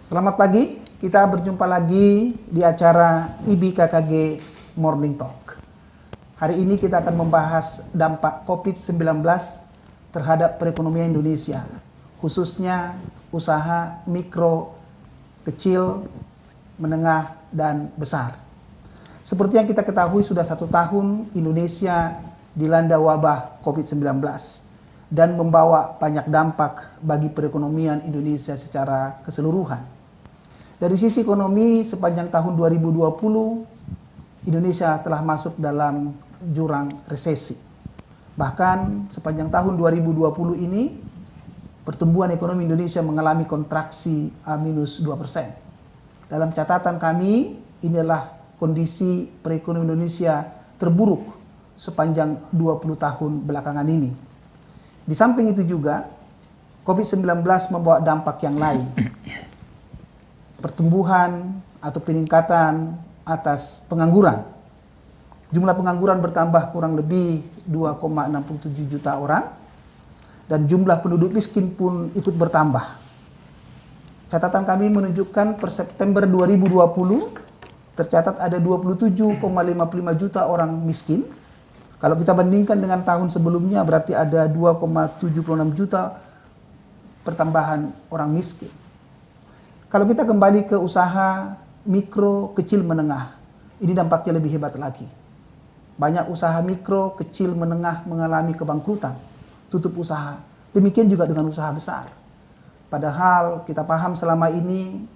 Selamat pagi, kita berjumpa lagi di acara IBKKG Morning Talk. Hari ini kita akan membahas dampak COVID-19 terhadap perekonomian Indonesia, khususnya usaha mikro, kecil, menengah, dan besar. Seperti yang kita ketahui sudah 1 tahun Indonesia dilanda wabah COVID-19 dan membawa banyak dampak bagi perekonomian Indonesia secara keseluruhan. Dari sisi ekonomi, sepanjang tahun 2020, Indonesia telah masuk dalam jurang resesi. Bahkan sepanjang tahun 2020 ini, pertumbuhan ekonomi Indonesia mengalami kontraksi -2%. Dalam catatan kami, inilah kondisi perekonomian Indonesia terburuk sepanjang 20 tahun belakangan ini. Di samping itu juga, COVID-19 membawa dampak yang lain. Pertumbuhan atau peningkatan atas pengangguran. Jumlah pengangguran bertambah kurang lebih 2,67 juta orang dan jumlah penduduk miskin pun ikut bertambah. Catatan kami menunjukkan per September 2020 tercatat ada 27,55 juta orang miskin. Kalau kita bandingkan dengan tahun sebelumnya berarti ada 2,76 juta pertambahan orang miskin. Kalau kita kembali ke usaha mikro, kecil, menengah, ini dampaknya lebih hebat lagi. Banyak usaha mikro, kecil, menengah mengalami kebangkrutan, tutup usaha. Demikian juga dengan usaha besar. Padahal kita paham selama ini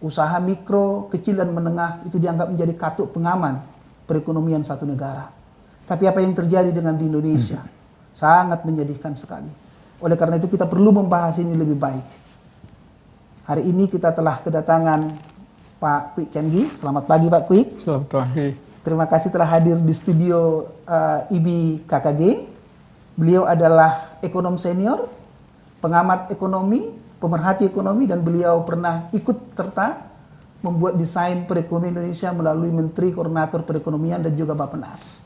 usaha mikro, kecil, dan menengah itu dianggap menjadi katup pengaman perekonomian satu negara. Tapi apa yang terjadi dengan di Indonesia sangat menyedihkan sekali. Oleh karena itu kita perlu membahas ini lebih baik. Hari ini kita telah kedatangan Pak Kwik Kian-Gi. Selamat pagi Pak Kwik. Selamat pagi. Terima kasih telah hadir di studio IBKKG. Beliau adalah ekonom senior, pengamat ekonomi, pemerhati ekonomi, dan beliau pernah ikut serta membuat desain perekonomian Indonesia melalui Menteri Koordinator Perekonomian dan juga Bappenas.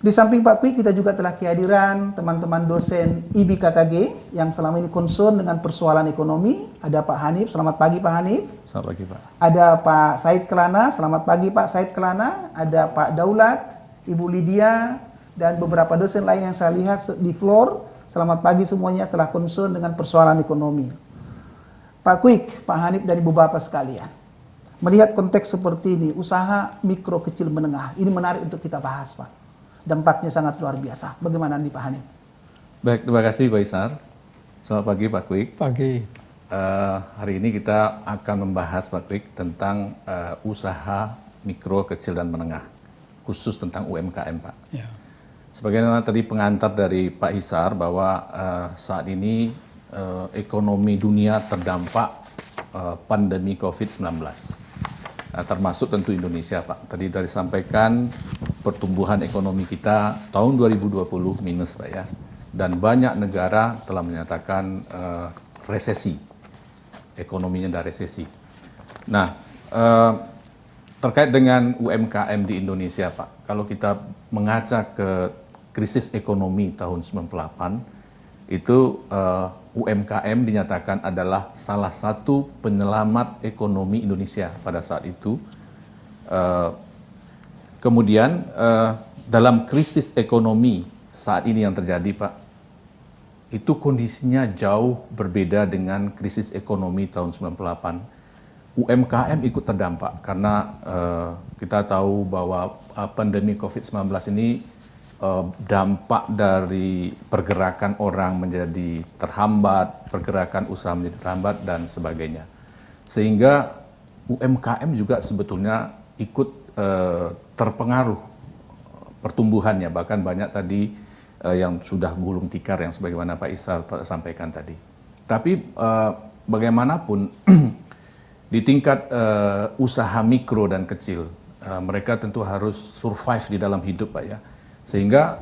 Di samping Pak Kwik, kita juga telah kehadiran teman-teman dosen IBKKG yang selama ini concern dengan persoalan ekonomi. Ada Pak Hanif, selamat pagi Pak Hanif. Selamat pagi Pak. Ada Pak Said Kelana, selamat pagi Pak Said Kelana. Ada Pak Daulat, Ibu Lydia, dan beberapa dosen lain yang saya lihat di floor. Selamat pagi semuanya telah concern dengan persoalan ekonomi. Pak Kwik, Pak Hanif, dan Ibu Bapak sekalian. Melihat konteks seperti ini, usaha mikro, kecil, menengah, ini menarik untuk kita bahas Pak. Dampaknya sangat luar biasa. Bagaimana nih Pak Hanif? Baik, terima kasih Pak Isar. Selamat pagi Pak Kwik. Pagi. Hari ini kita akan membahas Pak Kwik tentang usaha mikro, kecil, dan menengah. Khusus tentang UMKM Pak. Ya. Sebagaimana tadi pengantar dari Pak Isar bahwa saat ini ekonomi dunia terdampak pandemi COVID-19. Termasuk tentu Indonesia Pak. Tadi dari sampaikan pertumbuhan ekonomi kita tahun 2020 minus Pak ya. Dan banyak negara telah menyatakan resesi. Ekonominya ada resesi. Nah, terkait dengan UMKM di Indonesia Pak. Kalau kita mengaca ke krisis ekonomi tahun 98, itu UMKM dinyatakan adalah salah satu penyelamat ekonomi Indonesia pada saat itu. Kemudian dalam krisis ekonomi saat ini yang terjadi Pak, itu kondisinya jauh berbeda dengan krisis ekonomi tahun 98. UMKM ikut terdampak karena kita tahu bahwa pandemi COVID-19 ini dampak dari pergerakan orang menjadi terhambat, pergerakan usaha menjadi terhambat, dan sebagainya. Sehingga UMKM juga sebetulnya ikut terpengaruh pertumbuhannya, bahkan banyak tadi yang sudah gulung tikar yang sebagaimana Pak Isar sampaikan tadi. Tapi bagaimanapun di tingkat usaha mikro dan kecil, mereka tentu harus survive di dalam hidup Pak ya. Sehingga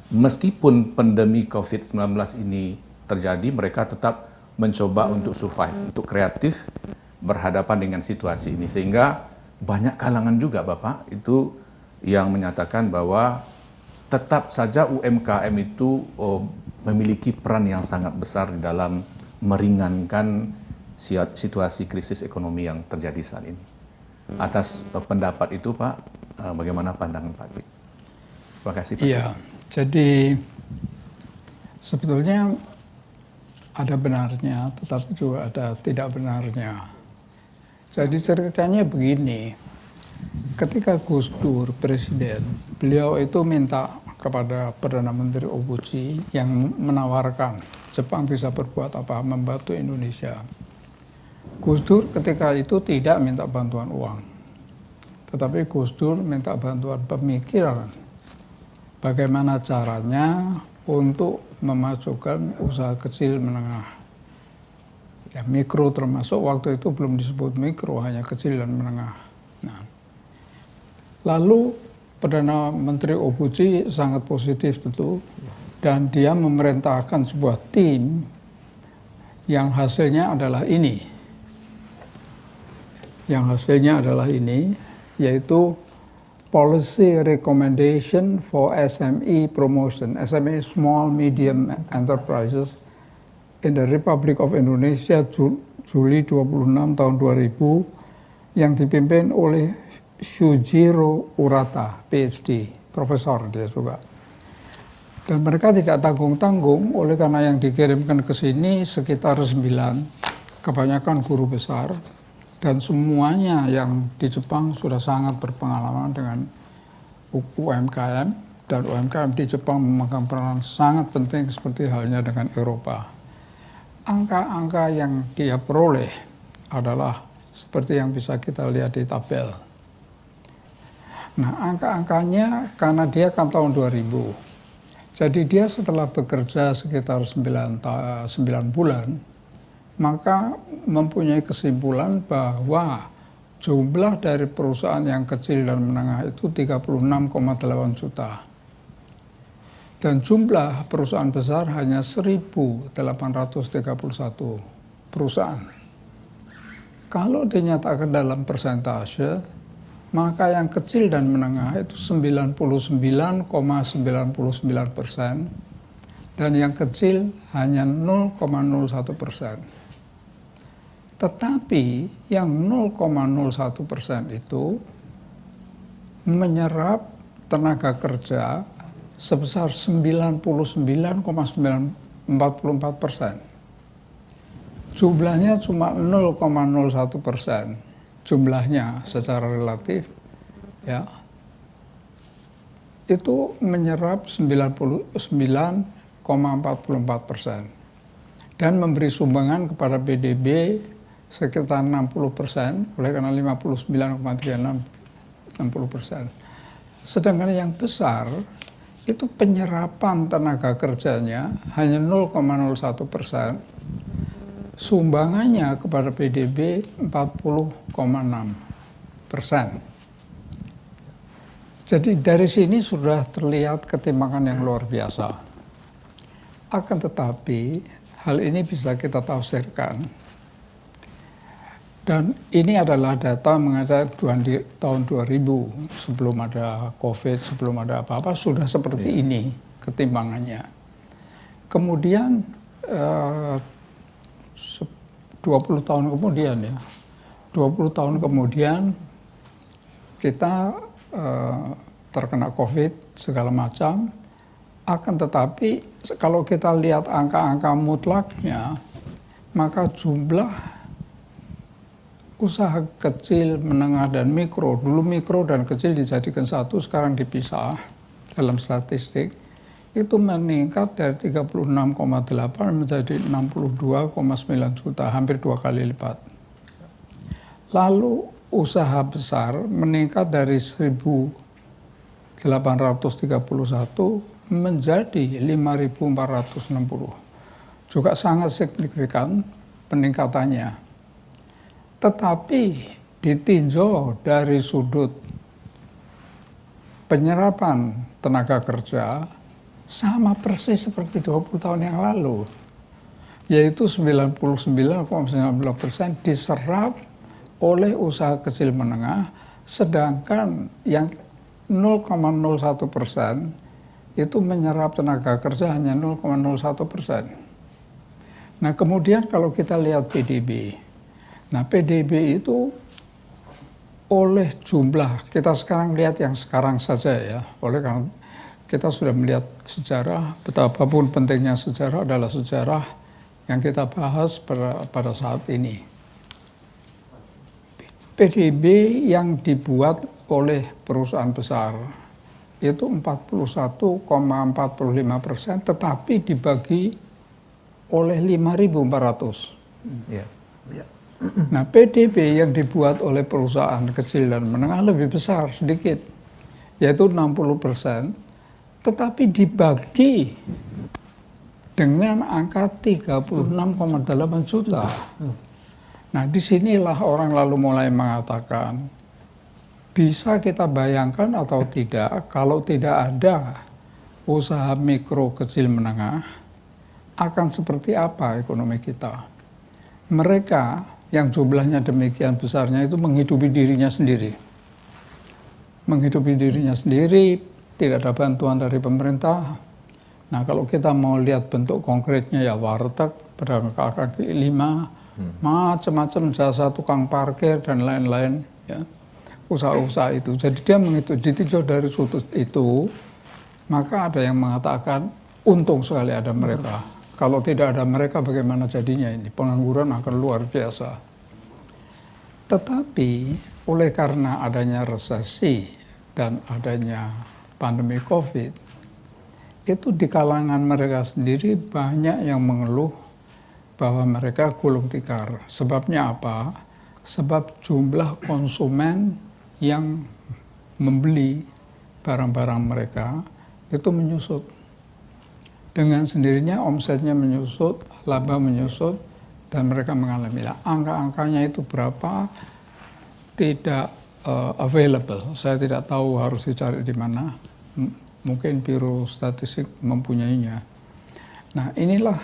meskipun pandemi COVID-19 ini terjadi, mereka tetap mencoba untuk survive, untuk kreatif berhadapan dengan situasi ini. Sehingga banyak kalangan juga Bapak itu yang menyatakan bahwa tetap saja UMKM itu memiliki peran yang sangat besar di dalam meringankan situasi krisis ekonomi yang terjadi saat ini. Atas pendapat itu Pak, bagaimana pandangan Pak? Terima kasih Pak. Iya, jadi sebetulnya ada benarnya, tetapi juga ada tidak benarnya. Jadi ceritanya begini, ketika Gus Dur presiden, beliau itu minta kepada Perdana Menteri Obuchi yang menawarkan Jepang bisa berbuat apa, membantu Indonesia. Gus Dur ketika itu tidak minta bantuan uang, tetapi Gus Dur minta bantuan pemikiran. Bagaimana caranya untuk memajukan usaha kecil menengah. Ya, mikro termasuk, waktu itu belum disebut mikro, hanya kecil dan menengah. Nah, lalu Perdana Menteri Obuchi sangat positif tentu, dan dia memerintahkan sebuah tim yang hasilnya adalah ini. Yang hasilnya adalah ini, yaitu Policy Recommendation for SME Promotion, SME Small Medium Enterprises in the Republic of Indonesia, Juli 26 tahun 2000, yang dipimpin oleh Shujiro Urata, PhD, profesor dia juga. Dan mereka tidak tanggung-tanggung, oleh karena yang dikirimkan ke sini sekitar 9, kebanyakan guru besar, dan semuanya yang di Jepang sudah sangat berpengalaman dengan UMKM, dan UMKM di Jepang memegang peranan sangat penting seperti halnya dengan Eropa. Angka-angka yang dia peroleh adalah seperti yang bisa kita lihat di tabel. Nah, angka-angkanya karena dia kan tahun 2000. Jadi dia setelah bekerja sekitar 9 bulan, maka mempunyai kesimpulan bahwa jumlah dari perusahaan yang kecil dan menengah itu 36,8 juta. Dan jumlah perusahaan besar hanya 1.831 perusahaan. Kalau dinyatakan dalam persentase, maka yang kecil dan menengah itu 99,99%, dan yang kecil hanya 0,01%. Tetapi yang 0,01% itu menyerap tenaga kerja sebesar 99,944%. Jumlahnya cuma 0,01%. Jumlahnya secara relatif, ya, itu menyerap 99,44% dan memberi sumbangan kepada PDB sekitar 60%, oleh karena 59,36%. Sedangkan yang besar itu penyerapan tenaga kerjanya hanya 0,01%, sumbangannya kepada PDB 40,6%. Jadi dari sini sudah terlihat ketimpangan yang luar biasa. Akan tetapi hal ini bisa kita tafsirkan. Dan ini adalah data mengenai tahun 2000, sebelum ada COVID, sebelum ada apa-apa, sudah seperti ini ketimpangannya. Kemudian 20 tahun kemudian, ya, 20 tahun kemudian kita terkena COVID segala macam. Akan tetapi kalau kita lihat angka-angka mutlaknya, maka jumlah usaha kecil, menengah, dan mikro, dulu mikro dan kecil dijadikan satu, sekarang dipisah dalam statistik, itu meningkat dari 36,8 menjadi 62,9 juta, hampir 2 kali lipat. Lalu usaha besar meningkat dari 1.831 menjadi 5.460. Juga sangat signifikan peningkatannya. Tetapi ditinjau dari sudut penyerapan tenaga kerja, sama persis seperti 20 tahun yang lalu, yaitu 99,9% diserap oleh usaha kecil menengah, sedangkan yang 0,01% itu menyerap tenaga kerja hanya 0,01%. Nah, kemudian kalau kita lihat PDB, Nah, PDB itu oleh jumlah, kita sekarang lihat yang sekarang saja ya, oleh karena kita sudah melihat sejarah, betapapun pentingnya sejarah adalah sejarah yang kita bahas pada saat ini. PDB yang dibuat oleh perusahaan besar itu 41,45%, tetapi dibagi oleh 5.400. Ya. Nah, PDB yang dibuat oleh perusahaan kecil dan menengah lebih besar sedikit, yaitu 60%, tetapi dibagi dengan angka 36,8 juta. Nah, disinilah orang lalu mulai mengatakan, bisa kita bayangkan atau tidak, kalau tidak ada usaha mikro kecil menengah, akan seperti apa ekonomi kita? Mereka yang jumlahnya demikian besarnya itu menghidupi dirinya sendiri. Menghidupi dirinya sendiri, tidak ada bantuan dari pemerintah. Nah, kalau kita mau lihat bentuk konkretnya ya warteg, pedagang kaki lima, macam-macam jasa tukang parkir dan lain-lain, ya, usaha-usaha itu. Jadi dia ditinjau dari sudut itu, maka ada yang mengatakan untung sekali ada mereka. Kalau tidak ada mereka, bagaimana jadinya ini? Pengangguran akan luar biasa. Tetapi oleh karena adanya resesi dan adanya pandemi COVID, itu di kalangan mereka sendiri banyak yang mengeluh bahwa mereka gulung tikar. Sebabnya apa? Sebab jumlah konsumen yang membeli barang-barang mereka itu menyusut. Dengan sendirinya omsetnya menyusut, laba menyusut, dan mereka mengalami angka-angkanya itu berapa tidak available. Saya tidak tahu harus dicari di mana. Mungkin Biro Statistik mempunyainya. Nah, inilah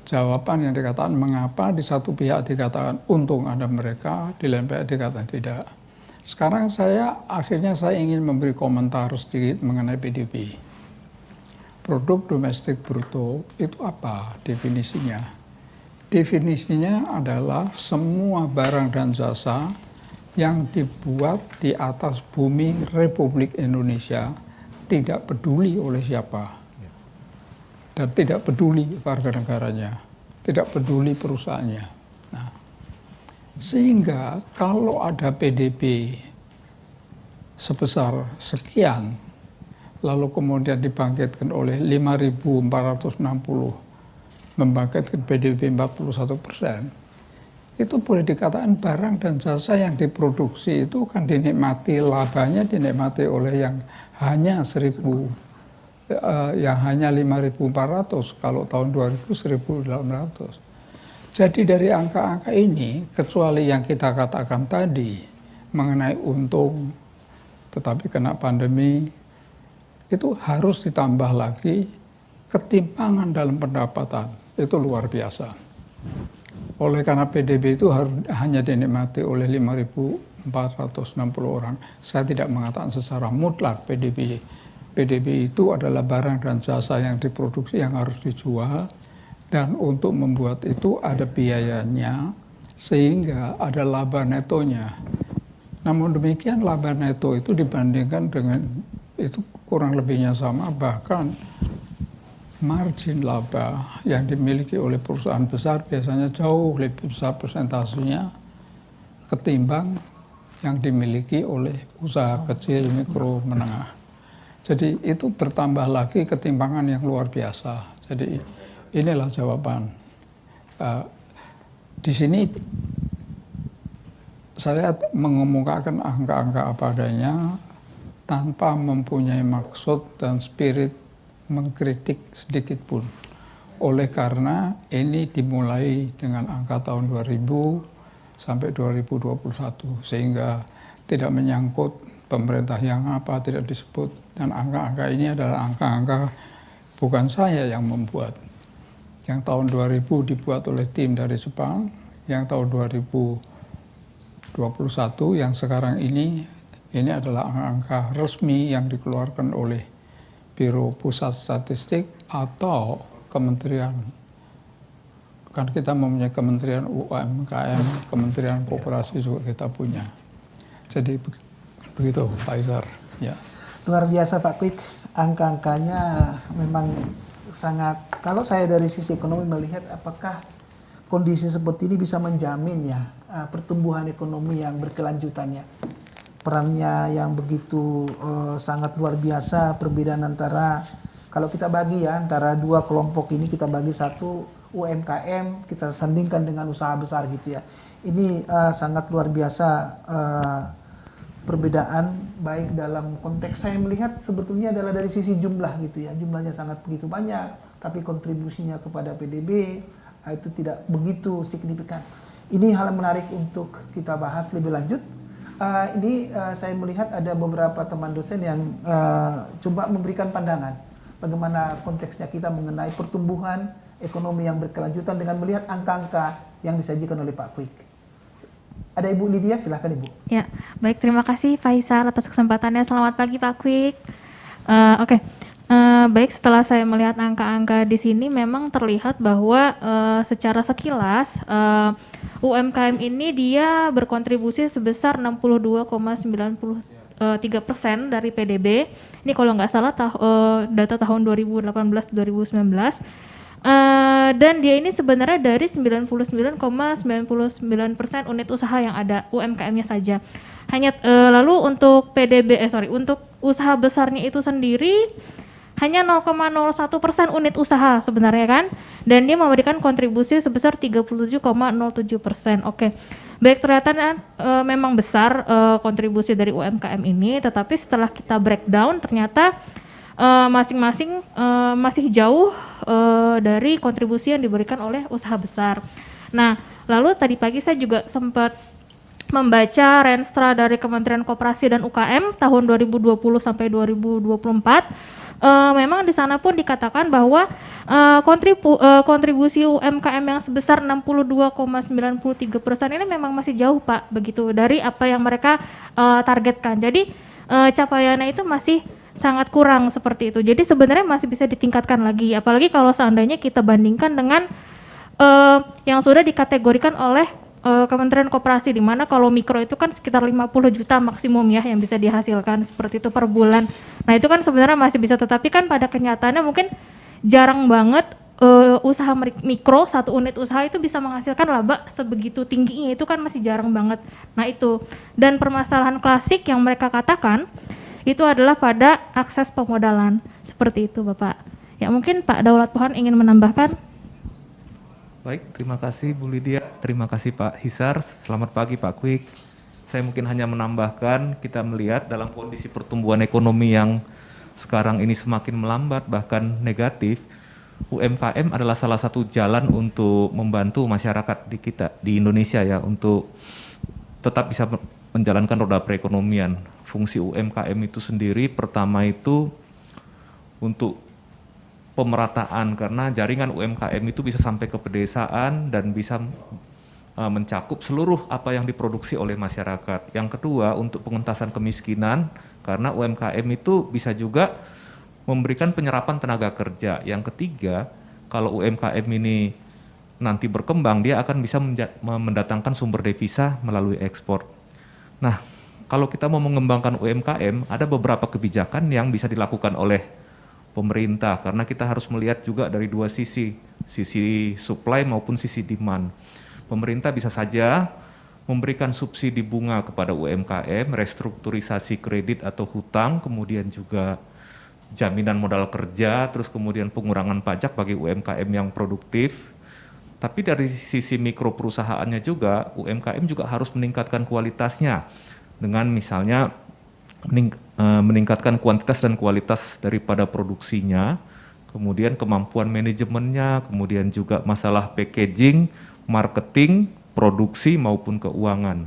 jawaban yang dikatakan mengapa di satu pihak dikatakan untung ada mereka, di lain pihak dikatakan tidak. Sekarang akhirnya saya ingin memberi komentar sedikit mengenai PDB. Produk domestik bruto itu apa definisinya? Definisinya adalah semua barang dan jasa yang dibuat di atas bumi Republik Indonesia, tidak peduli oleh siapa. Dan tidak peduli warga negaranya, tidak peduli perusahaannya. Nah, sehingga kalau ada PDB sebesar sekian, lalu kemudian dibangkitkan oleh 5.460, membangkitkan PDB 41%, itu boleh dikatakan barang dan jasa yang diproduksi itu kan dinikmati, labanya dinikmati oleh yang hanya 5.400, kalau tahun 2000 1.800. Jadi dari angka-angka ini, kecuali yang kita katakan tadi mengenai untung, tetapi kena pandemi, itu harus ditambah lagi ketimpangan dalam pendapatan, itu luar biasa. Oleh karena PDB itu hanya dinikmati oleh 5.460 orang, saya tidak mengatakan secara mutlak PDB itu adalah barang dan jasa yang diproduksi yang harus dijual, dan untuk membuat itu ada biayanya sehingga ada laba netonya. Namun demikian laba neto itu dibandingkan dengan itu kurang lebihnya sama, bahkan margin laba yang dimiliki oleh perusahaan besar biasanya jauh lebih besar persentasenya ketimbang yang dimiliki oleh usaha kecil, mikro, menengah. Jadi itu bertambah lagi ketimpangan yang luar biasa. Jadi inilah jawaban. Di sini saya mengemukakan angka-angka apa adanya tanpa mempunyai maksud dan spirit mengkritik sedikit pun. Oleh karena ini dimulai dengan angka tahun 2000 sampai 2021, sehingga tidak menyangkut pemerintah yang apa tidak disebut, dan angka-angka ini adalah angka-angka bukan saya yang membuat. Yang tahun 2000 dibuat oleh tim dari Jepang, yang tahun 2021 yang sekarang ini adalah angka-angka resmi yang dikeluarkan oleh Biro Pusat Statistik atau Kan kita mempunyai Kementerian UMKM, Kementerian Koperasi juga kita punya. Jadi begitu, Faisal. Ya. Luar biasa Pak Kwik, angka-angkanya memang sangat, kalau saya dari sisi ekonomi melihat apakah kondisi seperti ini bisa menjamin ya pertumbuhan ekonomi yang berkelanjutan ya. Perannya yang begitu sangat luar biasa, perbedaan antara, kalau kita bagi ya, antara dua kelompok ini kita bagi, satu UMKM, kita sandingkan dengan usaha besar gitu ya. Ini sangat luar biasa perbedaan, baik dalam konteks saya melihat sebetulnya adalah dari sisi jumlah gitu ya. Jumlahnya sangat begitu banyak, tapi kontribusinya kepada PDB itu tidak begitu signifikan. Ini hal yang menarik untuk kita bahas lebih lanjut. Saya melihat ada beberapa teman dosen yang coba memberikan pandangan bagaimana konteksnya kita mengenai pertumbuhan ekonomi yang berkelanjutan dengan melihat angka-angka yang disajikan oleh Pak Kwik. Ada Ibu Lydia, silahkan Ibu. Ya, baik, terima kasih Faisal atas kesempatannya. Selamat pagi Pak Kwik. Oke. Baik, setelah saya melihat angka-angka di sini memang terlihat bahwa secara sekilas UMKM ini dia berkontribusi sebesar 62,93% dari PDB. Ini kalau nggak salah data tahun 2018-2019. Dan dia ini sebenarnya dari 99,99% unit usaha yang ada UMKM-nya saja. Hanya lalu untuk untuk usaha besarnya itu sendiri hanya 0,01% unit usaha sebenarnya kan, dan dia memberikan kontribusi sebesar 37,07%. Oke, baik, ternyata memang besar kontribusi dari UMKM ini, tetapi setelah kita breakdown ternyata masing-masing masih jauh dari kontribusi yang diberikan oleh usaha besar. Nah, lalu tadi pagi saya juga sempat membaca Renstra dari Kementerian Koperasi dan UKM tahun 2020 sampai 2024. Memang di sana pun dikatakan bahwa kontribusi UMKM yang sebesar 62,93% ini memang masih jauh Pak, begitu dari apa yang mereka targetkan. Jadi capaiannya itu masih sangat kurang seperti itu. Jadi sebenarnya masih bisa ditingkatkan lagi, apalagi kalau seandainya kita bandingkan dengan yang sudah dikategorikan oleh Kementerian Koperasi, di mana kalau mikro itu kan sekitar 50 juta maksimum ya yang bisa dihasilkan seperti itu per bulan. Nah itu kan sebenarnya masih bisa, tetapi kan pada kenyataannya mungkin jarang banget usaha mikro, satu unit usaha itu bisa menghasilkan laba sebegitu tingginya, itu kan masih jarang banget. Nah itu, dan permasalahan klasik yang mereka katakan itu adalah pada akses pemodalan, seperti itu Bapak. Ya mungkin Pak Daulat Pohan ingin menambahkan. Baik, terima kasih Bu Lydia, terima kasih Pak Hisar, selamat pagi Pak Kwik. Saya mungkin hanya menambahkan, kita melihat dalam kondisi pertumbuhan ekonomi yang sekarang ini semakin melambat bahkan negatif, UMKM adalah salah satu jalan untuk membantu masyarakat di Indonesia ya, untuk tetap bisa menjalankan roda perekonomian. Fungsi UMKM itu sendiri pertama itu untuk pemerataan, karena jaringan UMKM itu bisa sampai ke pedesaan dan bisa mencakup seluruh apa yang diproduksi oleh masyarakat. Yang kedua, untuk pengentasan kemiskinan, karena UMKM itu bisa juga memberikan penyerapan tenaga kerja. Yang ketiga, kalau UMKM ini nanti berkembang, dia akan bisa mendatangkan sumber devisa melalui ekspor. Nah, kalau kita mau mengembangkan UMKM, ada beberapa kebijakan yang bisa dilakukan oleh pemerintah, karena kita harus melihat juga dari dua sisi supply maupun sisi demand. Pemerintah bisa saja memberikan subsidi bunga kepada UMKM, restrukturisasi kredit atau hutang, kemudian juga jaminan modal kerja, terus kemudian pengurangan pajak bagi UMKM yang produktif. Tapi dari sisi mikro perusahaannya juga, UMKM juga harus meningkatkan kualitasnya dengan misalnya meningkatkan kuantitas dan kualitas daripada produksinya, kemudian kemampuan manajemennya, kemudian juga masalah packaging, marketing, produksi maupun keuangan.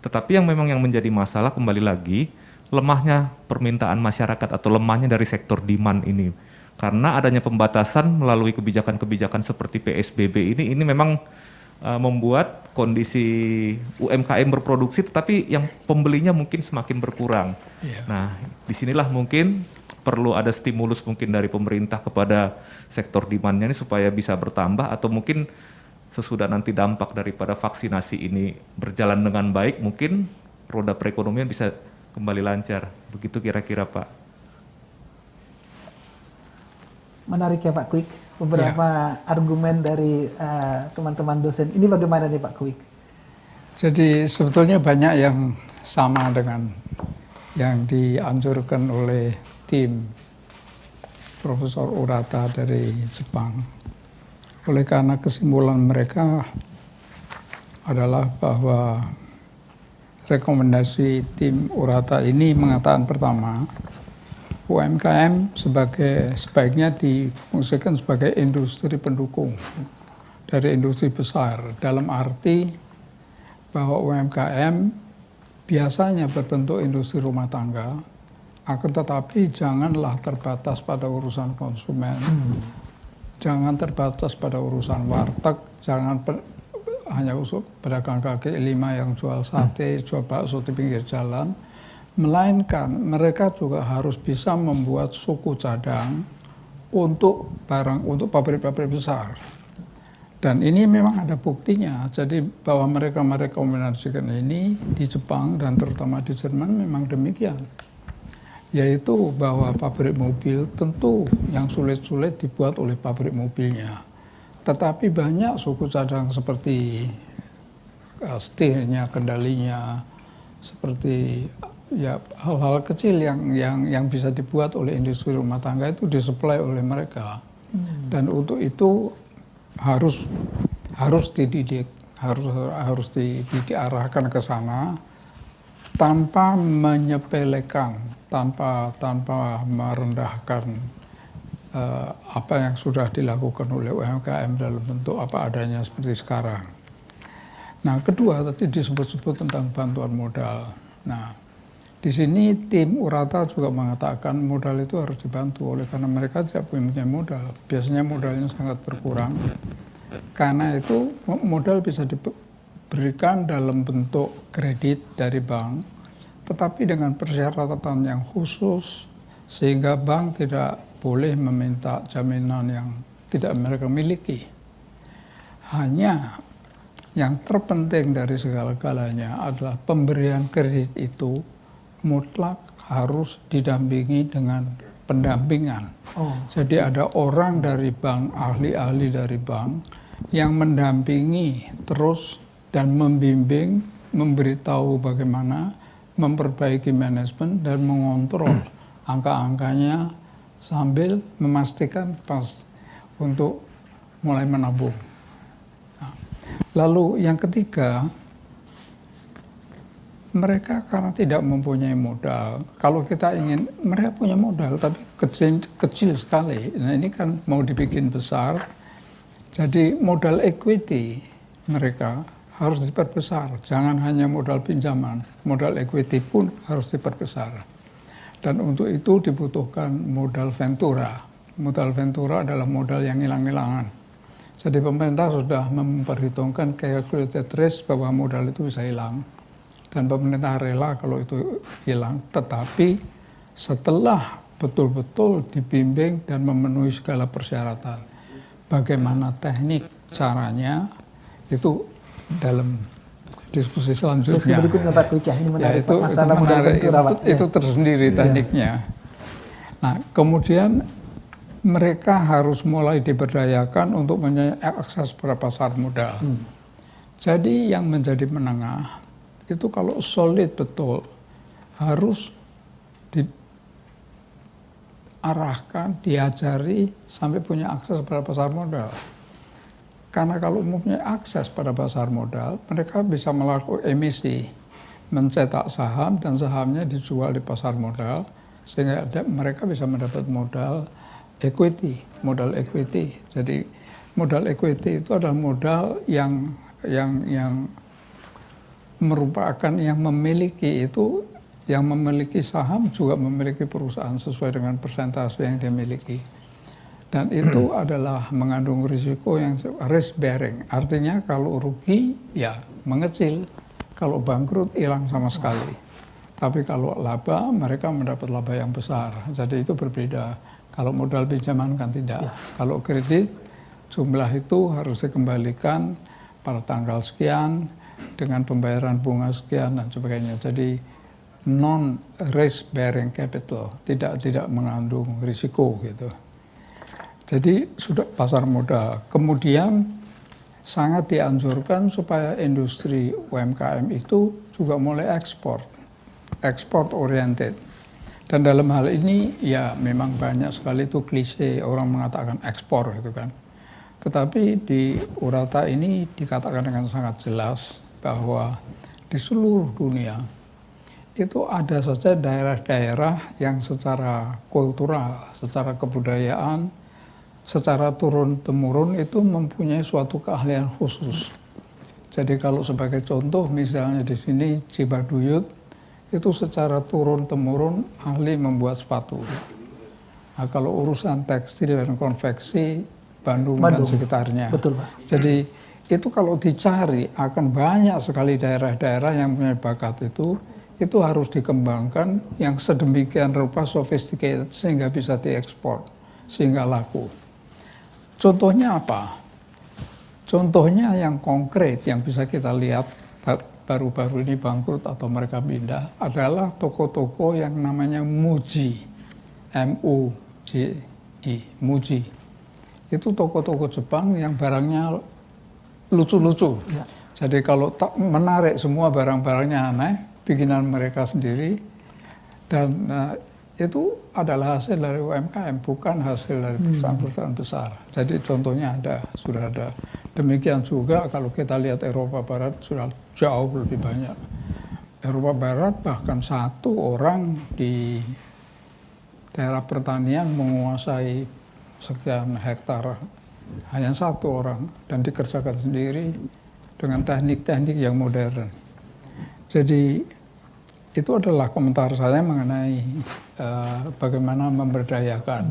Tetapi yang menjadi masalah kembali lagi, lemahnya permintaan masyarakat atau lemahnya dari sektor demand ini. Karena adanya pembatasan melalui kebijakan-kebijakan seperti PSBB ini memang membuat kondisi UMKM berproduksi, tetapi yang pembelinya mungkin semakin berkurang. Yeah. Nah, disinilah mungkin perlu ada stimulus mungkin dari pemerintah kepada sektor demand-nya ini supaya bisa bertambah, atau mungkin sesudah nanti dampak daripada vaksinasi ini berjalan dengan baik, mungkin roda perekonomian bisa kembali lancar. Begitu kira-kira Pak. Menarik ya Pak Kwik, beberapa argumen dari teman-teman dosen. Ini bagaimana nih Pak Kwik? Jadi sebetulnya banyak yang sama dengan yang dianjurkan oleh tim Profesor Urata dari Jepang. Oleh karena kesimpulan mereka adalah bahwa rekomendasi tim Urata ini mengatakan pertama, UMKM sebaiknya difungsikan sebagai industri pendukung dari industri besar, dalam arti bahwa UMKM biasanya berbentuk industri rumah tangga, akan tetapi janganlah terbatas pada urusan konsumen, jangan terbatas pada urusan warteg, jangan hanya pedagang kaki lima yang jual sate, jual bakso di pinggir jalan, melainkan mereka juga harus bisa membuat suku cadang untuk pabrik-pabrik besar. Dan ini memang ada buktinya, jadi bahwa mereka merekomendasikan ini di Jepang dan terutama di Jerman memang demikian. Yaitu bahwa pabrik mobil tentu yang sulit-sulit dibuat oleh pabrik mobilnya. Tetapi banyak suku cadang seperti setirnya, kendalinya, seperti ya hal-hal kecil yang bisa dibuat oleh industri rumah tangga itu disuplai oleh mereka. Dan untuk itu harus dididik, harus diarahkan ke sana tanpa menyepelekan, tanpa merendahkan apa yang sudah dilakukan oleh UMKM dalam bentuk apa adanya seperti sekarang. Nah, kedua tadi disebut-sebut tentang bantuan modal. Nah, di sini tim Urata juga mengatakan modal itu harus dibantu oleh karena mereka tidak punya modal. Biasanya modalnya sangat berkurang. Karena itu modal bisa diberikan dalam bentuk kredit dari bank, tetapi dengan persyaratan yang khusus sehingga bank tidak boleh meminta jaminan yang tidak mereka miliki. Hanya yang terpenting dari segala-galanya adalah pemberian kredit itu mutlak harus didampingi dengan pendampingan. Jadi ada orang dari bank, ahli-ahli dari bank yang mendampingi terus dan membimbing, memberitahu bagaimana memperbaiki manajemen dan mengontrol angka-angkanya sambil memastikan pas untuk mulai menabung. Nah, lalu yang ketiga, mereka karena tidak mempunyai modal. Kalau kita ingin, mereka punya modal tapi kecil sekali. Nah ini kan mau dibikin besar. Jadi modal equity mereka harus diperbesar. Jangan hanya modal pinjaman, modal equity pun harus diperbesar. Dan untuk itu dibutuhkan modal ventura. Modal ventura adalah modal yang hilang-hilangan. Jadi pemerintah sudah memperhitungkan calculated risk bahwa modal itu bisa hilang. Dan pemerintah rela kalau itu hilang, tetapi setelah betul-betul dibimbing dan memenuhi segala persyaratan. Bagaimana teknik caranya itu dalam diskusi selanjutnya. Sesi berikutnya Pak Kwik, ini menarik, ya, masalah modal ventura Pak. Itu tersendiri tekniknya. Nah, kemudian mereka harus mulai diberdayakan untuk mengakses pada pasar modal. Jadi yang menjadi menengah itu kalau solid betul harus diarahkan, diajari sampai punya akses pada pasar modal. Karena kalau mempunyai akses pada pasar modal, mereka bisa melakukan emisi, mencetak saham dan sahamnya dijual di pasar modal sehingga mereka bisa mendapat modal equity, modal equity. Jadi modal equity itu adalah modal yang merupakan yang memiliki itu, yang memiliki saham juga memiliki perusahaan sesuai dengan persentase yang dia miliki. Dan itu adalah mengandung risiko yang risk bearing. Artinya kalau rugi ya mengecil, kalau bangkrut hilang sama sekali. Tapi kalau laba mereka mendapat laba yang besar. Jadi itu berbeda. Kalau modal pinjaman kan tidak. Kalau kredit jumlah itu harus dikembalikan pada tanggal sekian dengan pembayaran bunga sekian dan sebagainya. Jadi non risk bearing capital, tidak mengandung risiko gitu. Jadi sudah pasar modal. Kemudian sangat dianjurkan supaya industri UMKM itu juga mulai ekspor oriented. Dan dalam hal ini ya memang banyak sekali itu klise orang mengatakan ekspor gitu kan. Tetapi di Urata ini dikatakan dengan sangat jelas bahwa di seluruh dunia itu ada saja daerah-daerah yang secara kultural, secara kebudayaan, secara turun-temurun itu mempunyai suatu keahlian khusus. Jadi kalau sebagai contoh misalnya di sini Cibaduyut itu secara turun-temurun ahli membuat sepatu. Nah, kalau urusan tekstil dan konveksi Bandung dan sekitarnya. Betul, Pak. Jadi itu kalau dicari akan banyak sekali daerah-daerah yang punya bakat itu harus dikembangkan yang sedemikian rupa sophisticated sehingga bisa diekspor, sehingga laku. Contohnya apa? Contohnya yang konkret yang bisa kita lihat baru-baru ini bangkrut atau mereka pindah adalah toko-toko yang namanya Muji, M-U-J-I, Muji. Itu toko-toko Jepang yang barangnya lucu-lucu. Ya. Jadi kalau menarik semua barang-barangnya aneh, bikinan mereka sendiri, dan itu adalah hasil dari UMKM, bukan hasil dari perusahaan-perusahaan besar. Jadi contohnya sudah ada. Demikian juga kalau kita lihat Eropa Barat sudah jauh lebih banyak. Eropa Barat bahkan satu orang di daerah pertanian menguasai sekian hektar, hanya satu orang, dan dikerjakan sendiri dengan teknik-teknik yang modern. Jadi itu adalah komentar saya mengenai bagaimana memberdayakan.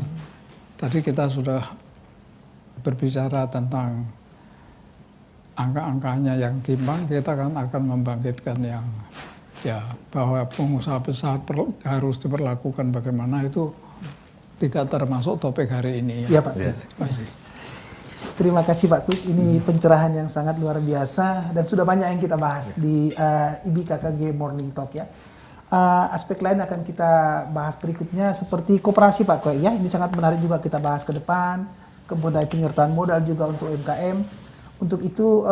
Tadi kita sudah berbicara tentang angka-angkanya yang timbang, kita kan akan membangkitkan yang bahwa pengusaha besar harus diperlakukan bagaimana itu tidak termasuk topik hari ini. Ya, Pak. Ya. Terima kasih Pak Kwik, ini pencerahan yang sangat luar biasa dan sudah banyak yang kita bahas di IBKKG Morning Talk ya. Aspek lain akan kita bahas berikutnya seperti koperasi Pak Kwik ya. Ini sangat menarik juga kita bahas ke depan, kemudian penyertaan modal juga untuk UMKM. Untuk itu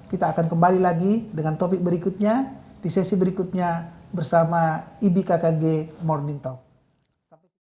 kita akan kembali lagi dengan topik berikutnya di sesi berikutnya bersama IBKKG Morning Talk.